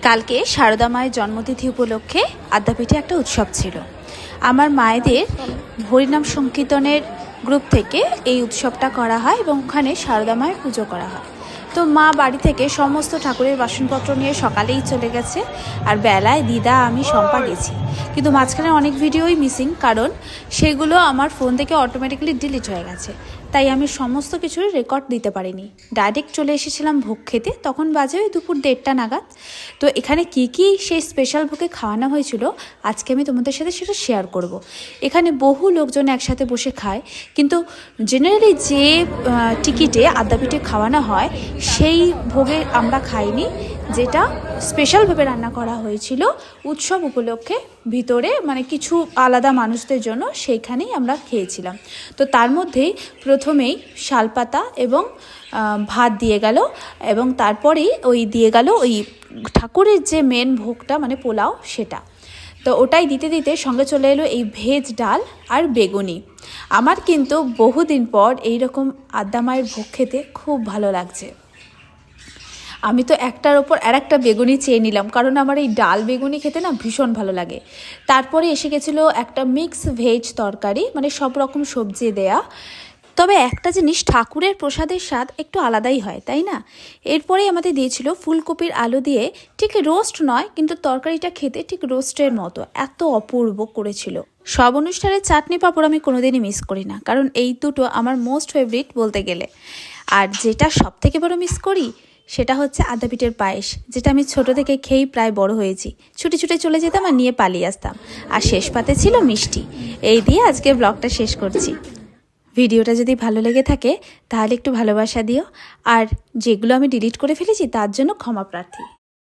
কালকে শারদা মায়ের জন্মতিথি উপলক্ষে আদ্যাপীঠে একটা উৎসব ছিল। আমার মায়েদের হরিনাম সংকীর্তনের গ্রুপ থেকে এই উৎসবটা করা হয় এবং ওখানে শারদা মায়ের পুজো করা হয়। তো মা বাড়ি থেকে সমস্ত ঠাকুরের বাসনপত্র নিয়ে সকালেই চলে গেছে, আর বেলায় দিদা আমি শম্পা গেছি। কিন্তু মাঝখানে অনেক ভিডিওই মিসিং, কারণ সেগুলো আমার ফোন থেকে অটোমেটিক্যালি ডিলিট হয়ে গেছে, তাই আমি সমস্ত কিছুর রেকর্ড দিতে পারিনি। ডাইরেক্ট চলে এসেছিলাম ভোগ খেতে, তখন বাজে ওই দুপুর 1:30 নাগাদ। তো এখানে কি কি সেই স্পেশাল ভোগে খাওয়ানো হয়েছিল আজকে আমি তোমাদের সাথে সেটা শেয়ার করব। এখানে বহু লোকজন একসাথে বসে খায়, কিন্তু জেনারেলি যে টিকিটে আদ্যাপীঠে খাওয়ানো হয় সেই ভোগে আমরা খাইনি, যেটা স্পেশালভাবে রান্না করা হয়েছিল উৎসব উপলক্ষে ভিতরে, মানে কিছু আলাদা মানুষদের জন্য, সেইখানেই আমরা খেয়েছিলাম। তো তার মধ্যেই প্রথমেই শালপাতা এবং ভাত দিয়ে গেল, এবং তারপরেই ওই দিয়ে গেল ওই ঠাকুরের যে মেন ভোগটা মানে পোলাও, সেটা। তো ওটাই দিতে দিতে সঙ্গে চলে এলো এই ভেজ ডাল আর বেগুনি। আমার কিন্তু বহুদিন পর এইরকম আদ্যা মায়ের ভোগ খেতে খুব ভালো লাগছে। আমি তো একটার ওপর আর একটা বেগুনি চেয়ে নিলাম, কারণ আমার এই ডাল বেগুনি খেতে না ভীষণ ভালো লাগে। তারপরে এসে গেছিলো একটা মিক্স ভেজ তরকারি, মানে সব রকম সবজি দেয়া। তবে একটা জিনিস, ঠাকুরের প্রসাদের স্বাদ একটু আলাদাই হয়, তাই না? এরপরে আমাদের দিয়েছিল ফুলকপির আলু দিয়ে, ঠিক রোস্ট নয়, কিন্তু তরকারিটা খেতে ঠিক রোস্টের মতো, এত অপূর্ব করেছিল। সব অনুষ্ঠানের চাটনি পাঁপড় আমি কোনোদিনই মিস করি না, কারণ এই দুটো আমার মোস্ট ফেভারিট বলতে গেলে। আর যেটা সব থেকে বড় মিস করি সেটা হচ্ছে আদ্যাপীঠের পায়েস, যেটা আমি ছোট থেকে খেয়েই প্রায় বড় হয়েছি। ছুটে ছুটে চলে যেতাম আর নিয়ে পালিয়ে আসতাম। আর শেষ পাতে ছিল মিষ্টি। এই দিয়ে আজকে ব্লগটা শেষ করছি। ভিডিওটা যদি ভালো লেগে থাকে তাহলে একটু ভালোবাসা দিও, আর যেগুলো আমি ডিলিট করে ফেলেছি তার জন্য ক্ষমা প্রার্থী।